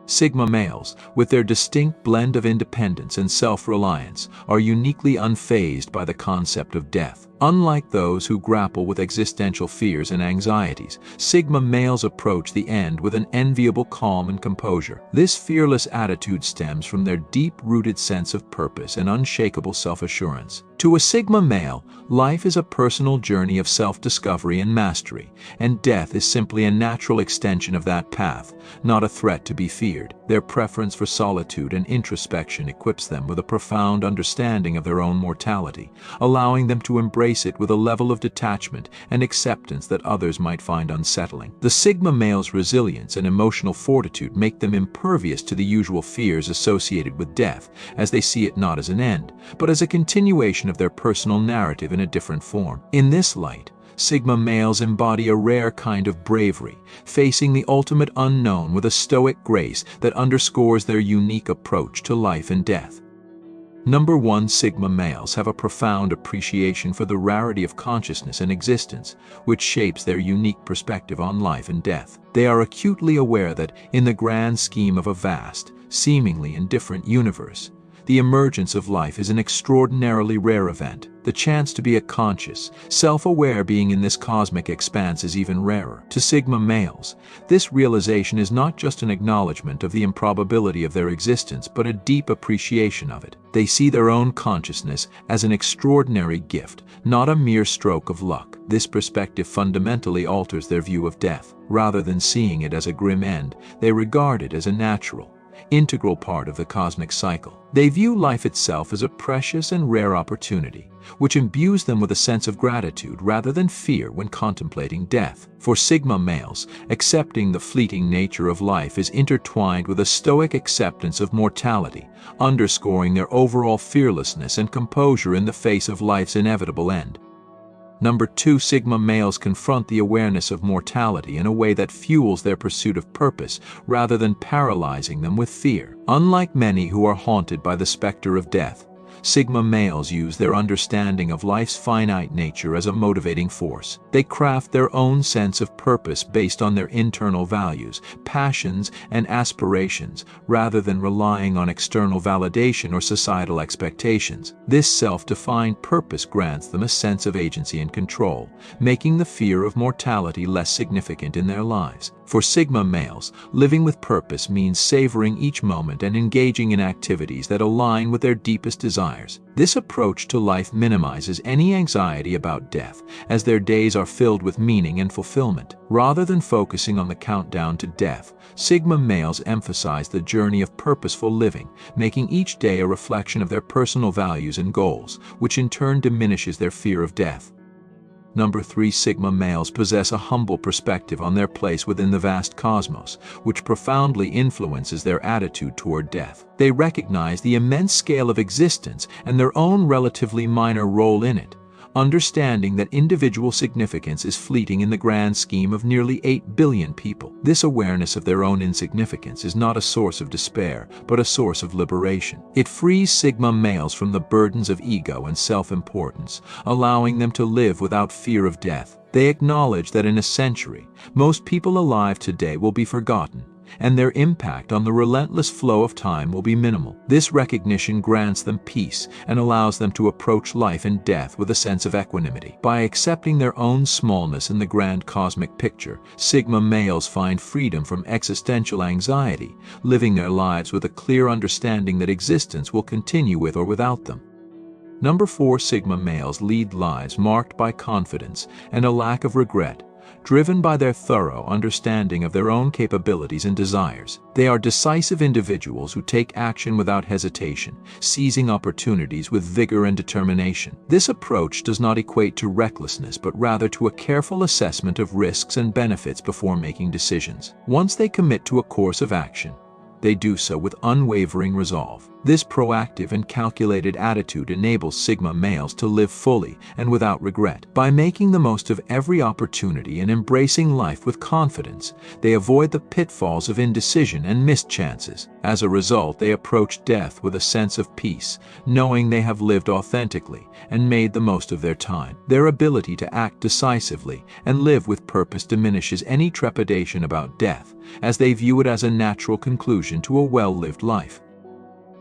Sigma males, with their distinct blend of independence and self-reliance, are uniquely unfazed by the concept of death. Unlike those who grapple with existential fears and anxieties, Sigma males approach the end with an enviable calm and composure. This fearless attitude stems from their deep-rooted sense of purpose and unshakable self-assurance. To a Sigma male, life is a personal journey of self-discovery and mastery, and death is simply a natural extension of that path, not a threat to be feared. Their preference for solitude and introspection equips them with a profound understanding of their own mortality, allowing them to embrace it with a level of detachment and acceptance that others might find unsettling. The Sigma male's resilience and emotional fortitude make them impervious to the usual fears associated with death, as they see it not as an end, but as a continuation of their personal narrative in a different form. In this light, Sigma males embody a rare kind of bravery, facing the ultimate unknown with a stoic grace that underscores their unique approach to life and death. Number 1. Sigma males have a profound appreciation for the rarity of consciousness and existence, which shapes their unique perspective on life and death. They are acutely aware that, in the grand scheme of a vast, seemingly indifferent universe, the emergence of life is an extraordinarily rare event. The chance to be a conscious, self-aware being in this cosmic expanse is even rarer. To Sigma males, this realization is not just an acknowledgement of the improbability of their existence, but a deep appreciation of it. They see their own consciousness as an extraordinary gift, not a mere stroke of luck. This perspective fundamentally alters their view of death. Rather than seeing it as a grim end, they regard it as a natural, integral part of the cosmic cycle. They view life itself as a precious and rare opportunity, which imbues them with a sense of gratitude rather than fear when contemplating death. For Sigma males, accepting the fleeting nature of life is intertwined with a stoic acceptance of mortality, underscoring their overall fearlessness and composure in the face of life's inevitable end. Number 2. Sigma males confront the awareness of mortality in a way that fuels their pursuit of purpose rather than paralyzing them with fear. Unlike many who are haunted by the specter of death, Sigma males use their understanding of life's finite nature as a motivating force. They craft their own sense of purpose based on their internal values, passions, and aspirations, rather than relying on external validation or societal expectations. This self-defined purpose grants them a sense of agency and control, making the fear of mortality less significant in their lives. For Sigma males, living with purpose means savoring each moment and engaging in activities that align with their deepest desires. This approach to life minimizes any anxiety about death, as their days are filled with meaning and fulfillment. Rather than focusing on the countdown to death, Sigma males emphasize the journey of purposeful living, making each day a reflection of their personal values and goals, which in turn diminishes their fear of death. Number 3. Sigma males possess a humble perspective on their place within the vast cosmos, which profoundly influences their attitude toward death. They recognize the immense scale of existence and their own relatively minor role in it, understanding that individual significance is fleeting in the grand scheme of nearly 8 billion people. This awareness of their own insignificance is not a source of despair, but a source of liberation. It frees Sigma males from the burdens of ego and self-importance, allowing them to live without fear of death. They acknowledge that in a century, most people alive today will be forgotten, and their impact on the relentless flow of time will be minimal. This recognition grants them peace and allows them to approach life and death with a sense of equanimity. By accepting their own smallness in the grand cosmic picture, Sigma males find freedom from existential anxiety, living their lives with a clear understanding that existence will continue with or without them. Number 4. Sigma males lead lives marked by confidence and a lack of regret, driven by their thorough understanding of their own capabilities and desires. They are decisive individuals who take action without hesitation, seizing opportunities with vigor and determination. This approach does not equate to recklessness, but rather to a careful assessment of risks and benefits before making decisions. Once they commit to a course of action, they do so with unwavering resolve. This proactive and calculated attitude enables Sigma males to live fully and without regret. By making the most of every opportunity and embracing life with confidence, they avoid the pitfalls of indecision and missed chances. As a result, they approach death with a sense of peace, knowing they have lived authentically and made the most of their time. Their ability to act decisively and live with purpose diminishes any trepidation about death, as they view it as a natural conclusion to a well-lived life.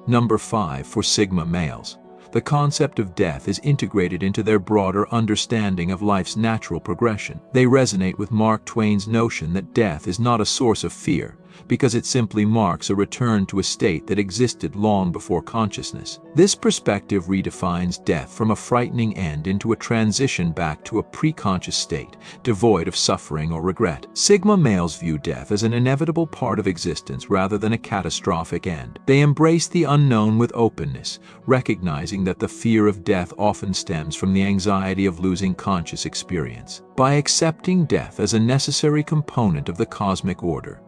Number 5. For Sigma males, the concept of death is integrated into their broader understanding of life's natural progression. They resonate with Mark Twain's notion that death is not a source of fear, because it simply marks a return to a state that existed long before consciousness. This perspective redefines death from a frightening end into a transition back to a pre-conscious state, devoid of suffering or regret. Sigma males view death as an inevitable part of existence rather than a catastrophic end. They embrace the unknown with openness, recognizing that the fear of death often stems from the anxiety of losing conscious experience. By accepting death as a necessary component of the cosmic order,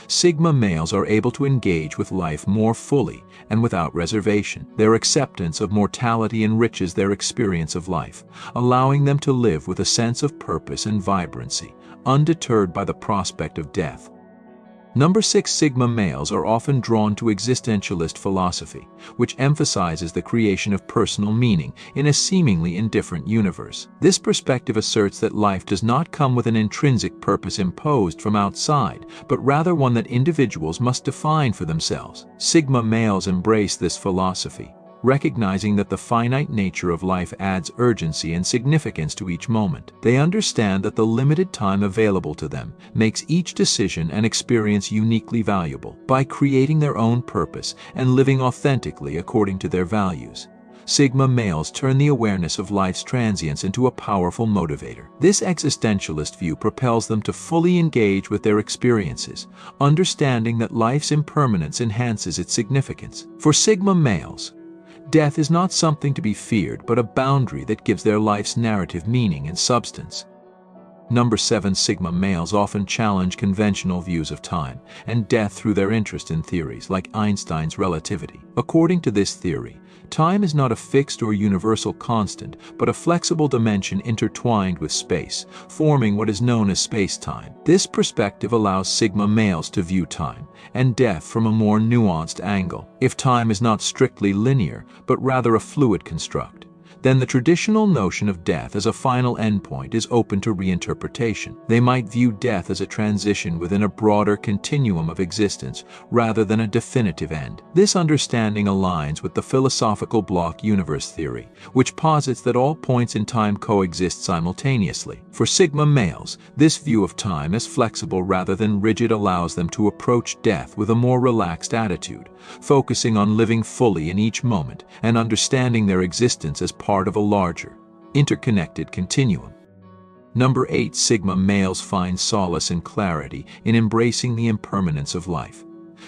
Sigma males are able to engage with life more fully and without reservation. Their acceptance of mortality enriches their experience of life, allowing them to live with a sense of purpose and vibrancy, undeterred by the prospect of death. Number 6. Sigma males are often drawn to existentialist philosophy, which emphasizes the creation of personal meaning in a seemingly indifferent universe. This perspective asserts that life does not come with an intrinsic purpose imposed from outside, but rather one that individuals must define for themselves. Sigma males embrace this philosophy, recognizing that the finite nature of life adds urgency and significance to each moment. They understand that the limited time available to them makes each decision and experience uniquely valuable. By creating their own purpose and living authentically according to their values, Sigma males turn the awareness of life's transience into a powerful motivator. This existentialist view propels them to fully engage with their experiences, understanding that life's impermanence enhances its significance. For Sigma males, death is not something to be feared, but a boundary that gives their life's narrative meaning and substance. Number 7. Sigma males often challenge conventional views of time and death through their interest in theories like Einstein's relativity. According to this theory, time is not a fixed or universal constant, but a flexible dimension intertwined with space, forming what is known as space-time. This perspective allows Sigma males to view time and death from a more nuanced angle. If time is not strictly linear, but rather a fluid construct, then the traditional notion of death as a final endpoint is open to reinterpretation. They might view death as a transition within a broader continuum of existence rather than a definitive end. This understanding aligns with the philosophical block universe theory, which posits that all points in time coexist simultaneously. For Sigma males, this view of time as flexible rather than rigid allows them to approach death with a more relaxed attitude, focusing on living fully in each moment and understanding their existence as part of a larger, interconnected continuum. Number 8. Sigma males find solace and clarity in embracing the impermanence of life,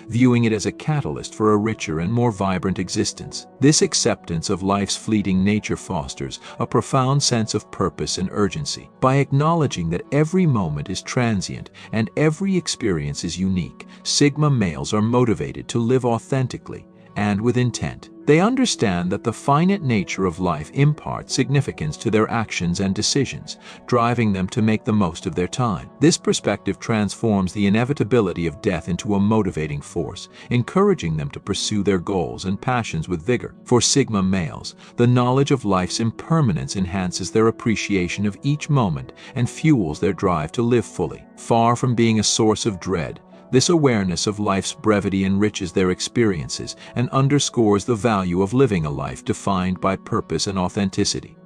viewing it as a catalyst for a richer and more vibrant existence. This acceptance of life's fleeting nature fosters a profound sense of purpose and urgency. By acknowledging that every moment is transient and every experience is unique, Sigma males are motivated to live authentically and with intent. They understand that the finite nature of life imparts significance to their actions and decisions, driving them to make the most of their time. This perspective transforms the inevitability of death into a motivating force, encouraging them to pursue their goals and passions with vigor. For Sigma males, the knowledge of life's impermanence enhances their appreciation of each moment and fuels their drive to live fully. Far from being a source of dread, this awareness of life's brevity enriches their experiences and underscores the value of living a life defined by purpose and authenticity.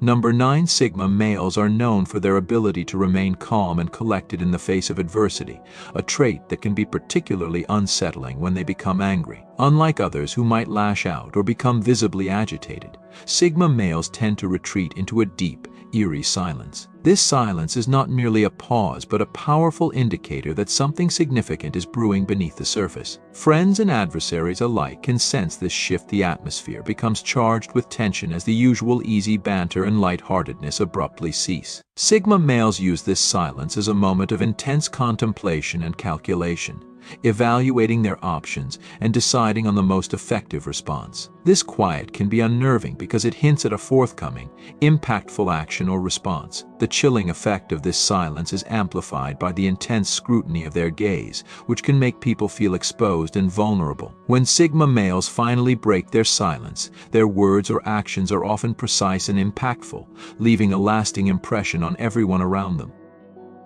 Number 9. Sigma males are known for their ability to remain calm and collected in the face of adversity, a trait that can be particularly unsettling when they become angry. Unlike others who might lash out or become visibly agitated, Sigma males tend to retreat into a deep, eerie silence. This silence is not merely a pause, but a powerful indicator that something significant is brewing beneath the surface. Friends and adversaries alike can sense this shift. The atmosphere becomes charged with tension as the usual easy banter and lightheartedness abruptly cease. Sigma males use this silence as a moment of intense contemplation and calculation, evaluating their options and deciding on the most effective response. This quiet can be unnerving because it hints at a forthcoming, impactful action or response. The chilling effect of this silence is amplified by the intense scrutiny of their gaze, which can make people feel exposed and vulnerable. When Sigma males finally break their silence, their words or actions are often precise and impactful, leaving a lasting impression on everyone around them.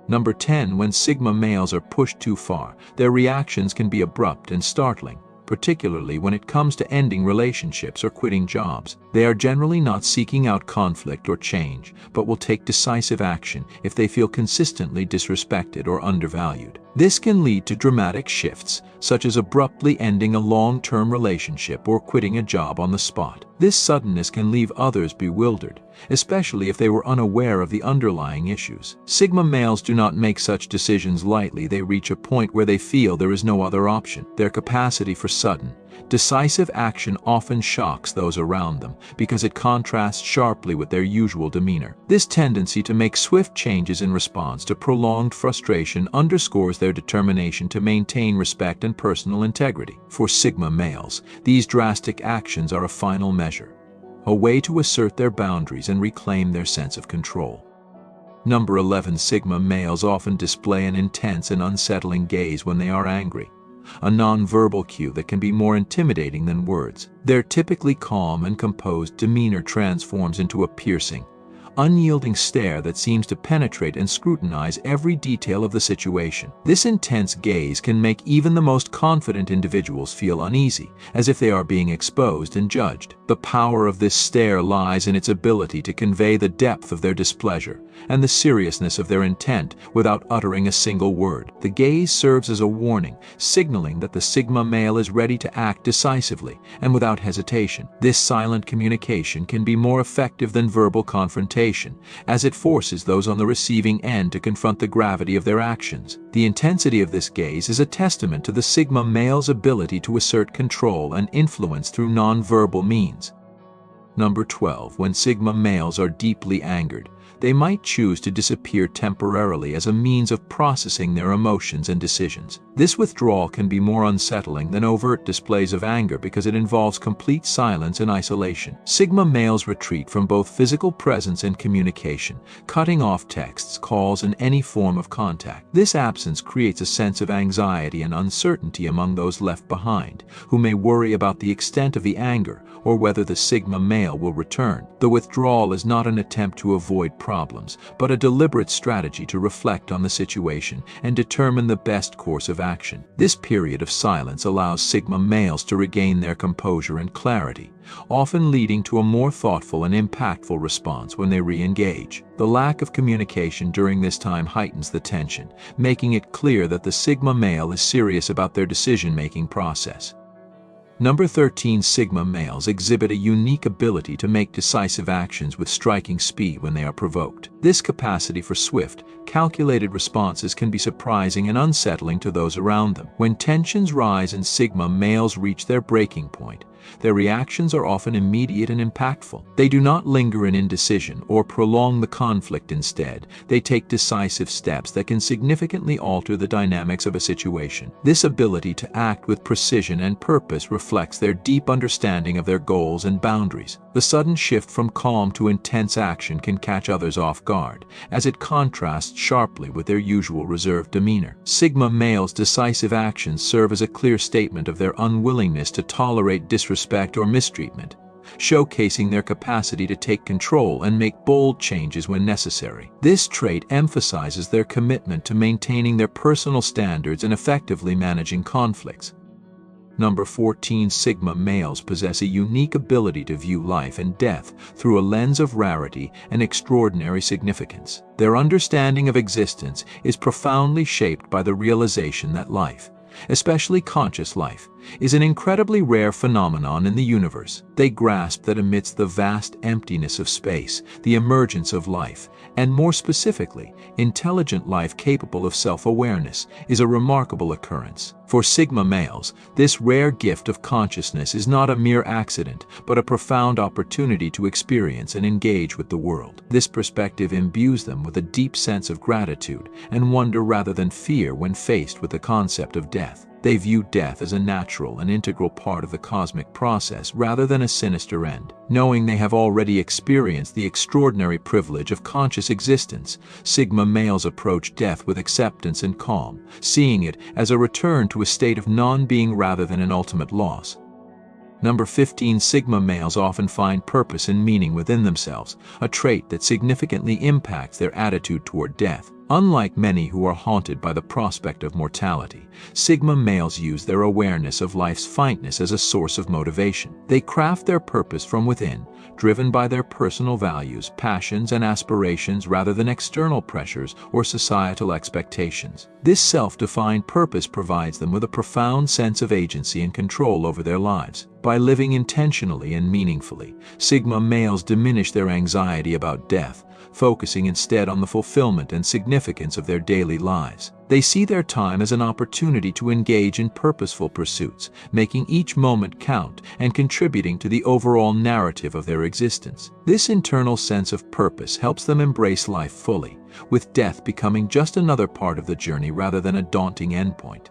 Number 10. When Sigma males are pushed too far, their reactions can be abrupt and startling, particularly when it comes to ending relationships or quitting jobs. They are generally not seeking out conflict or change, but will take decisive action if they feel consistently disrespected or undervalued. This can lead to dramatic shifts, such as abruptly ending a long-term relationship or quitting a job on the spot. This suddenness can leave others bewildered, especially if they were unaware of the underlying issues. Sigma males do not make such decisions lightly. They reach a point where they feel there is no other option. Their capacity for sudden, decisive action often shocks those around them because it contrasts sharply with their usual demeanor. This tendency to make swift changes in response to prolonged frustration underscores their determination to maintain respect and personal integrity. For Sigma males, these drastic actions are a final measure, a way to assert their boundaries and reclaim their sense of control. Number 11. Sigma males often display an intense and unsettling gaze when they are angry, a nonverbal cue that can be more intimidating than words. Their typically calm and composed demeanor transforms into a piercing, unyielding stare that seems to penetrate and scrutinize every detail of the situation. This intense gaze can make even the most confident individuals feel uneasy, as if they are being exposed and judged. The power of this stare lies in its ability to convey the depth of their displeasure and the seriousness of their intent without uttering a single word. The gaze serves as a warning, signaling that the Sigma male is ready to act decisively and without hesitation. This silent communication can be more effective than verbal confrontation, as it forces those on the receiving end to confront the gravity of their actions. The intensity of this gaze is a testament to the Sigma male's ability to assert control and influence through nonverbal means. Number 12. When Sigma males are deeply angered, they might choose to disappear temporarily as a means of processing their emotions and decisions. This withdrawal can be more unsettling than overt displays of anger because it involves complete silence and isolation. Sigma males retreat from both physical presence and communication, cutting off texts, calls, and any form of contact. This absence creates a sense of anxiety and uncertainty among those left behind, who may worry about the extent of the anger or whether the Sigma male will return. The withdrawal is not an attempt to avoid problems, but a deliberate strategy to reflect on the situation and determine the best course of action. This period of silence allows Sigma males to regain their composure and clarity, often leading to a more thoughtful and impactful response when they re-engage. The lack of communication during this time heightens the tension, making it clear that the Sigma male is serious about their decision-making process. Number 13. Sigma males exhibit a unique ability to make decisive actions with striking speed when they are provoked. This capacity for swift, calculated responses can be surprising and unsettling to those around them. When tensions rise and Sigma males reach their breaking point, their reactions are often immediate and impactful. They do not linger in indecision or prolong the conflict. Instead, they take decisive steps that can significantly alter the dynamics of a situation. This ability to act with precision and purpose reflects their deep understanding of their goals and boundaries. The sudden shift from calm to intense action can catch others off guard, as it contrasts sharply with their usual reserved demeanor. Sigma males' decisive actions serve as a clear statement of their unwillingness to tolerate disrespect or mistreatment, showcasing their capacity to take control and make bold changes when necessary. This trait emphasizes their commitment to maintaining their personal standards and effectively managing conflicts. Number 14. Sigma males possess a unique ability to view life and death through a lens of rarity and extraordinary significance. Their understanding of existence is profoundly shaped by the realization that life, especially conscious life, is an incredibly rare phenomenon in the universe. They grasp that amidst the vast emptiness of space, the emergence of life, and more specifically, intelligent life capable of self-awareness, is a remarkable occurrence. For Sigma males, this rare gift of consciousness is not a mere accident, but a profound opportunity to experience and engage with the world. This perspective imbues them with a deep sense of gratitude and wonder rather than fear when faced with the concept of death. They view death as a natural and integral part of the cosmic process rather than a sinister end. Knowing they have already experienced the extraordinary privilege of conscious existence, Sigma males approach death with acceptance and calm, seeing it as a return to a state of non-being rather than an ultimate loss. Number 15. Sigma males often find purpose and meaning within themselves, a trait that significantly impacts their attitude toward death. Unlike many who are haunted by the prospect of mortality, Sigma males use their awareness of life's finiteness as a source of motivation. They craft their purpose from within, driven by their personal values, passions, and aspirations rather than external pressures or societal expectations. This self-defined purpose provides them with a profound sense of agency and control over their lives. By living intentionally and meaningfully, Sigma males diminish their anxiety about death, focusing instead on the fulfillment and significance of their daily lives. They see their time as an opportunity to engage in purposeful pursuits, making each moment count and contributing to the overall narrative of their existence. This internal sense of purpose helps them embrace life fully, with death becoming just another part of the journey rather than a daunting endpoint.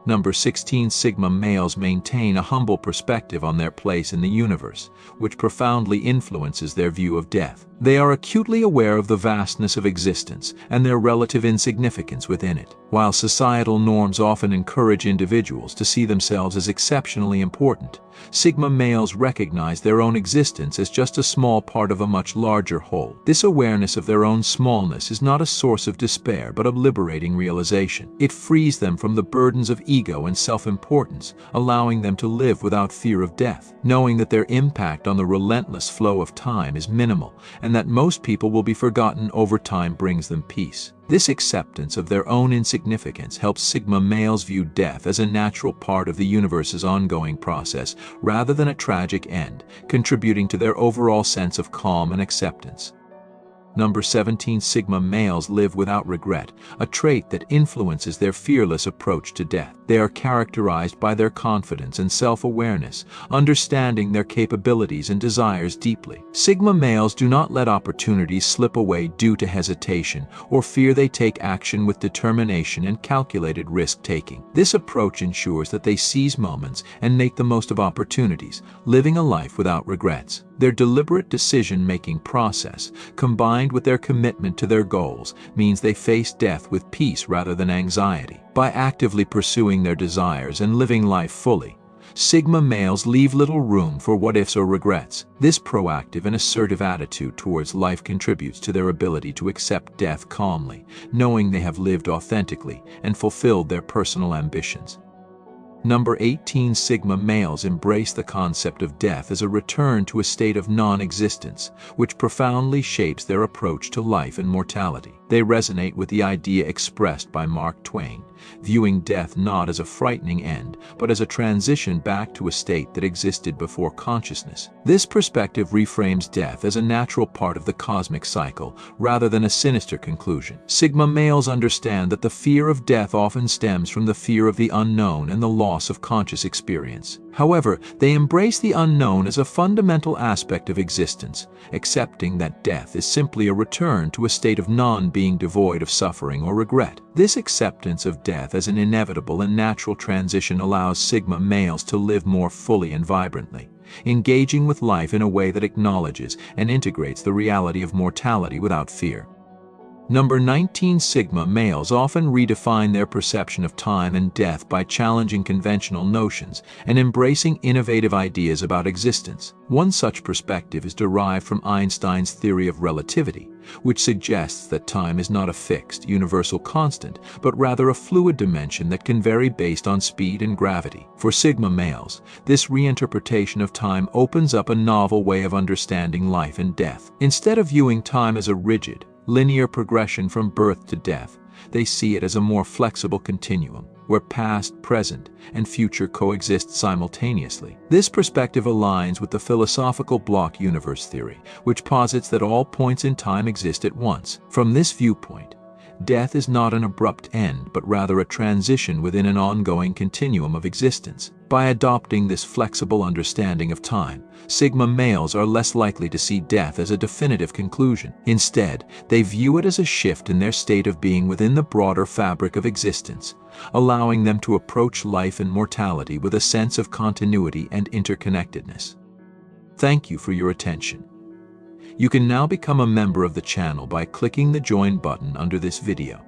Number 16. Sigma males maintain a humble perspective on their place in the universe, which profoundly influences their view of death. They are acutely aware of the vastness of existence and their relative insignificance within it. While societal norms often encourage individuals to see themselves as exceptionally important, Sigma males recognize their own existence as just a small part of a much larger whole. This awareness of their own smallness is not a source of despair but a liberating realization. It frees them from the burdens of ego and self-importance, allowing them to live without fear of death, knowing that their impact on the relentless flow of time is minimal and that most people will be forgotten over time brings them peace. This acceptance of their own insignificance helps Sigma males view death as a natural part of the universe's ongoing process rather than a tragic end, contributing to their overall sense of calm and acceptance. Number 17. Sigma males live without regret, a trait that influences their fearless approach to death. They are characterized by their confidence and self-awareness, understanding their capabilities and desires deeply. Sigma males do not let opportunities slip away due to hesitation or fear. They take action with determination and calculated risk-taking. This approach ensures that they seize moments and make the most of opportunities, living a life without regrets. Their deliberate decision-making process, combined with their commitment to their goals, means they face death with peace rather than anxiety. By actively pursuing their desires and living life fully, Sigma males leave little room for what-ifs or regrets. This proactive and assertive attitude towards life contributes to their ability to accept death calmly, knowing they have lived authentically and fulfilled their personal ambitions. Number 18. Sigma males embrace the concept of death as a return to a state of non-existence, which profoundly shapes their approach to life and mortality. They resonate with the idea expressed by Mark Twain, viewing death not as a frightening end, but as a transition back to a state that existed before consciousness. This perspective reframes death as a natural part of the cosmic cycle, rather than a sinister conclusion. Sigma males understand that the fear of death often stems from the fear of the unknown and the loss of conscious experience. However, they embrace the unknown as a fundamental aspect of existence, accepting that death is simply a return to a state of non-being devoid of suffering or regret. This acceptance of death as an inevitable and natural transition allows Sigma males to live more fully and vibrantly, engaging with life in a way that acknowledges and integrates the reality of mortality without fear. Number 19. Sigma males often redefine their perception of time and death by challenging conventional notions and embracing innovative ideas about existence. One such perspective is derived from Einstein's theory of relativity, which suggests that time is not a fixed, universal constant, but rather a fluid dimension that can vary based on speed and gravity. For Sigma males, this reinterpretation of time opens up a novel way of understanding life and death. Instead of viewing time as a rigid, linear progression from birth to death, they see it as a more flexible continuum, where past, present, and future coexist simultaneously. This perspective aligns with the philosophical block universe theory, which posits that all points in time exist at once. From this viewpoint, Death is not an abrupt end, but rather a transition within an ongoing continuum of existence. By adopting this flexible understanding of time, Sigma males are less likely to see death as a definitive conclusion. Instead, they view it as a shift in their state of being within the broader fabric of existence, allowing them to approach life and mortality with a sense of continuity and interconnectedness. Thank you for your attention. You can now become a member of the channel by clicking the Join button under this video.